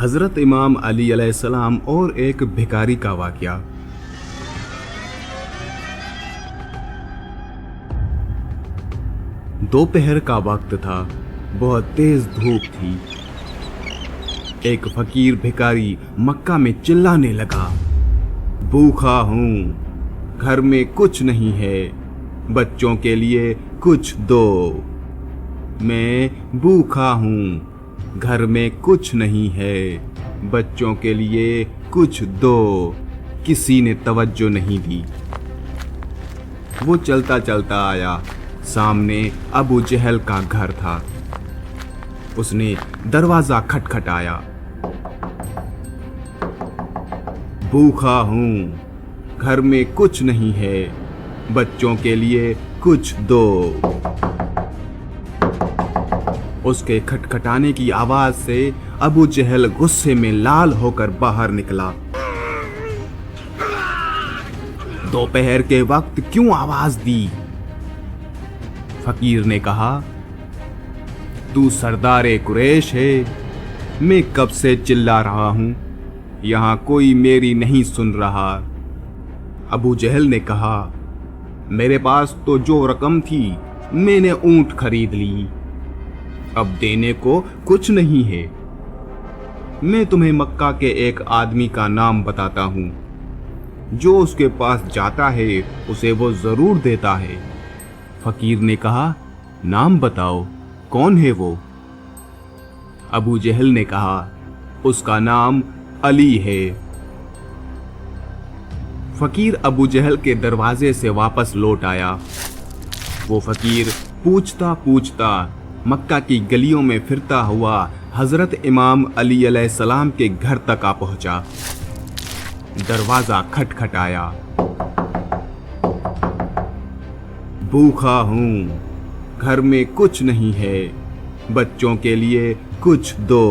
हजरत इमाम अली अलैहिस्सलाम और एक भिखारी का वाकया। दोपहर का वक्त था, बहुत तेज धूप थी। एक फकीर भिखारी मक्का में चिल्लाने लगा, भूखा हूं, घर में कुछ नहीं है, बच्चों के लिए कुछ दो। मैं भूखा हूं, घर में कुछ नहीं है, बच्चों के लिए कुछ दो। किसी ने तवज्जो नहीं दी। वो चलता चलता आया, सामने अबू जहल का घर था। उसने दरवाजा खटखटाया, भूखा हूं, घर में कुछ नहीं है, बच्चों के लिए कुछ दो। उसके खटखटाने की आवाज से अबू जहल गुस्से में लाल होकर बाहर निकला। दोपहर के वक्त क्यों आवाज दी? फकीर ने कहा, तू सरदारे कुरैश है, मैं कब से चिल्ला रहा हूं, यहां कोई मेरी नहीं सुन रहा। अबू जहल ने कहा, मेरे पास तो जो रकम थी मैंने ऊंट खरीद ली, अब देने को कुछ नहीं है। मैं तुम्हें मक्का के एक आदमी का नाम बताता हूं, जो उसके पास जाता है उसे वो जरूर देता है। फकीर ने कहा, नाम बताओ, कौन है वो? अबू जहल ने कहा, उसका नाम अली है। फकीर अबू जहल के दरवाजे से वापस लौट आया। वो फकीर पूछता पूछता मक्का की गलियों में फिरता हुआ हजरत इमाम अली अलैहिस्सलाम के घर तक आ पहुंचा। दरवाजा खटखटाया, भूखा हूं, घर में कुछ नहीं है, बच्चों के लिए कुछ दो।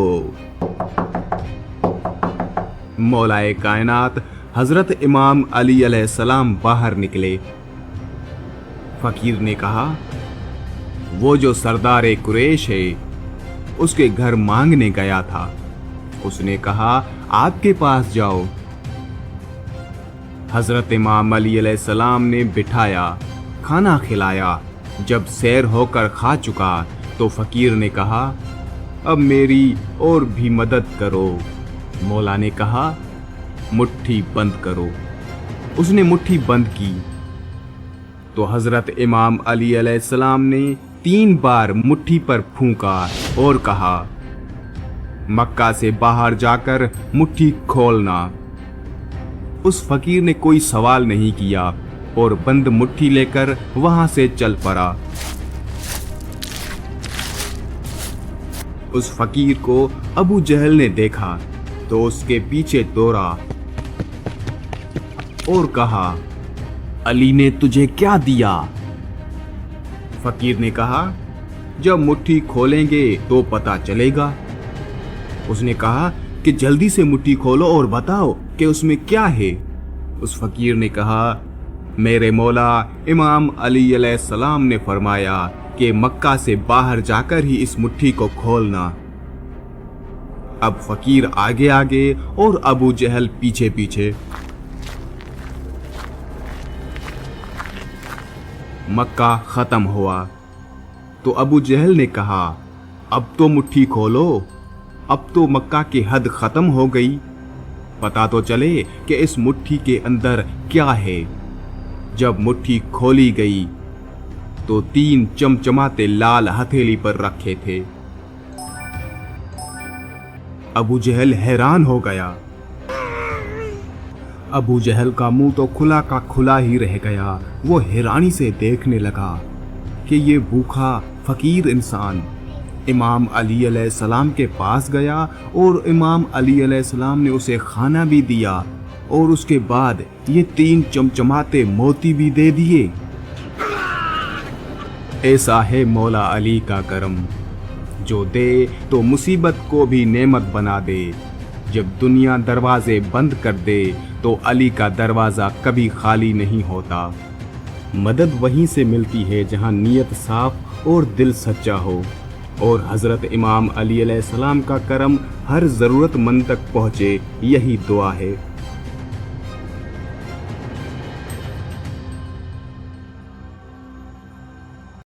मौलाए कायनात हजरत इमाम अली अलैहिस्सलाम बाहर निकले। फकीर ने कहा, वो जो सरदारे कुरैश है, उसके घर मांगने गया था। उसने कहा, आपके पास जाओ। हजरत इमाम अली अलैहिस्सलाम ने बिठाया, खाना खिलाया। जब सैर होकर खा चुका तो फकीर ने कहा, अब मेरी और भी मदद करो। मौला ने कहा, मुट्ठी बंद करो। उसने मुट्ठी बंद की तो हजरत इमाम अली अलैहिस्सलाम ने 3 बार मुट्ठी पर फूंका और कहा, मक्का से बाहर जाकर मुट्ठी खोलना। उस फकीर ने कोई सवाल नहीं किया और बंद मुट्ठी लेकर वहां से चल पड़ा। उस फकीर को अबू जहल ने देखा तो उसके पीछे दौड़ा और कहा, अली ने तुझे क्या दिया? फकीर ने कहा, जब मुट्ठी खोलेंगे तो पता चलेगा। उसने कहा कि जल्दी से मुट्ठी खोलो और बताओ कि उसमें क्या है। उस फकीर ने कहा, मेरे मौला इमाम अली अलैहिस्सलाम ने फरमाया कि मक्का से बाहर जाकर ही इस मुट्ठी को खोलना। अब फकीर आगे आगे और अबू जहल पीछे पीछे। मक्का खत्म हुआ तो अबू जहल ने कहा, अब तो मुट्ठी खोलो, अब तो मक्का की हद खत्म हो गई, पता तो चले कि इस मुट्ठी के अंदर क्या है। जब मुट्ठी खोली गई तो 3 चमचमाते लाल हथेली पर रखे थे। अबू जहल हैरान हो गया। अबू जहल का मुंह तो खुला का खुला ही रह गया। वो हैरानी से देखने लगा कि ये भूखा फकीर इंसान इमाम अली अलैहिस्सलाम के पास गया और इमाम अली अलैहिस्सलाम ने उसे खाना भी दिया और उसके बाद ये 3 चमचमाते मोती भी दे दिए। ऐसा है मौला अली का करम, जो दे तो मुसीबत को भी नेमत बना दे। जब दुनिया दरवाजे बंद कर दे तो अली का दरवाजा कभी खाली नहीं होता। मदद वहीं से मिलती है जहां नीयत साफ और दिल सच्चा हो। اور حضرت امام علی علیہ السلام کا کرم ہر ضرورت مند تک پہنچے، یہی دعا ہے۔